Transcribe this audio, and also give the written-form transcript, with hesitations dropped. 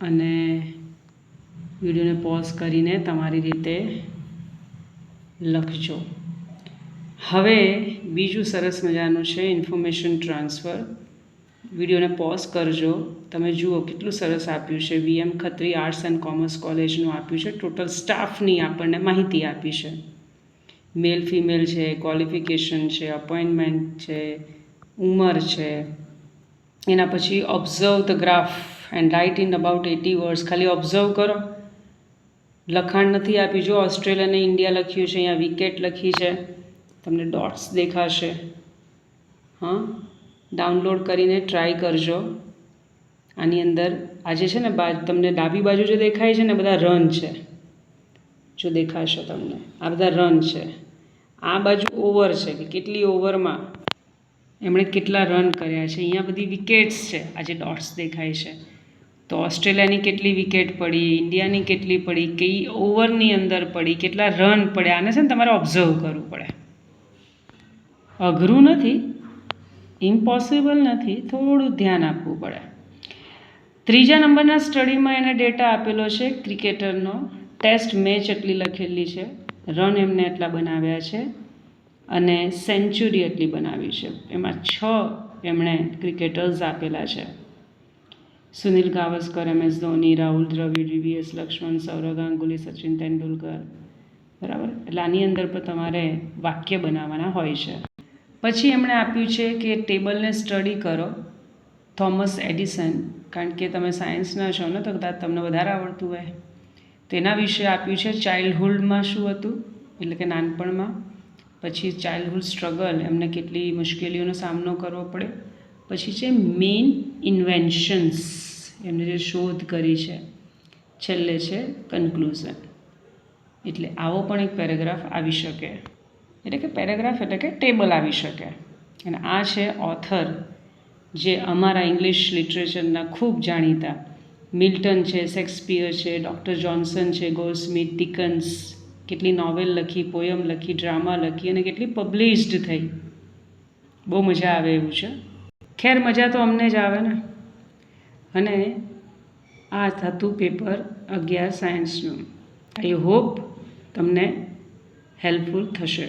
અને વિડીયોને પોઝ કરીને તમારી રીતે લખજો. હવે બીજું સરસ મજાનું છે ઇન્ફોર્મેશન ટ્રાન્સફર. વિડીયોને પોઝ કરજો. તમે જુઓ કેટલું સરસ આપ્યું છે. VM Khatri arts and commerce કોલેજનું આપ્યું છે. ટોટલ સ્ટાફની આપણને માહિતી આપી છે. મેલ ફિમેલ છે, ક્વોલિફિકેશન છે, અપોઇન્ટમેન્ટ છે, ઉંમર છે. એના પછી observe the graph and write in about 80 words. ખાલી ઓબ્ઝર્વ કરો, લખાણ નથી આપ્યું. જો ઓસ્ટ્રેલિયા અને ઇન્ડિયા લખ્યું છે, અહીંયા વિકેટ લખી છે, તમને ડોટ્સ દેખાશે. હા, ડાઉનલોડ કરીને ટ્રાય કરજો. આની અંદર આજે છે ને તમને ડાબી બાજુ જે દેખાય છે ને બધા રન છે. જો દેખાશે તમને આ બધા રન છે. આ બાજુ ઓવર છે કે કેટલી ઓવરમાં એમણે કેટલા રન કર્યા છે. અહીંયા બધી વિકેટ્સ છે. આજે ડોટ્સ દેખાય છે. તો ઓસ્ટ્રેલિયાની કેટલી વિકેટ પડી, ઇન્ડિયાની કેટલી પડી, કઈ ઓવરની અંદર પડી, કેટલા રન પડ્યા. આને છે ને તમારે ઓબ્ઝર્વ કરવું પડે. અઘરું નથી, ઇમ્પોસિબલ નથી, થોડું ધ્યાન આપવું પડે. ત્રીજા નંબરના સ્ટડીમાં એને ડેટા આપેલો છે ક્રિકેટરનો. ટેસ્ટ મેચ એટલી લખેલી છે, રન એમને એટલા બનાવ્યા છે અને સેન્ચુરી એટલી બનાવી છે. એમાં 6 એમણે ક્રિકેટર્સ આપેલા છે. Sunil Gavaskar, MS Dhoni, Rahul Dravida, VVS Lakshman, Sourav Ganguly, Sachin Tendulkar. બરાબર. એટલે આની અંદર પણ તમારે વાક્ય બનાવવાના હોય છે. પછી એમણે આપ્યું છે કે ટેબલને સ્ટડી કરો. થોમસ એડિસન, કારણ કે તમે સાયન્સના છો ને તો કદાચ તમને વધારે આવડતું હોય. તેના વિશે આપ્યું છે. ચાઇલ્ડહુડમાં શું હતું, એટલે કે નાનપણમાં. પછી ચાઇલ્ડહુડ સ્ટ્રગલ, એમને કેટલી મુશ્કેલીઓનો સામનો કરવો પડે. પછી છે મેઇન ઇન્વેન્શન્સ, એમને જે શોધ કરી છે. છેલ્લે છે કન્ક્લુઝન. એટલે આવો પણ એક પેરેગ્રાફ આવી શકે. એટલે કે પેરેગ્રાફ એટલે કે ટેબલ આવી શકે. અને આ છે ઓથર, જે અમારા ઇંગ્લિશ લિટરેચરના ખૂબ જાણીતા મિલ્ટન છે, શેક્સપિયર છે, ડૉક્ટર જોન્સન છે, ગોલ્ડસ્મિથ, ડિકન્સ. કેટલી નોવેલ લખી, પોયમ લખી, ડ્રામા લખી અને કેટલી પબ્લિશ્ડ થઈ. બહુ મજા આવે એવું છે. ખેર, મજા તો અમને જ આવે ને. અને આ હતું પેપર 11 સાયન્સનું. આઈ હોપ તમને હેલ્પફુલ થશે.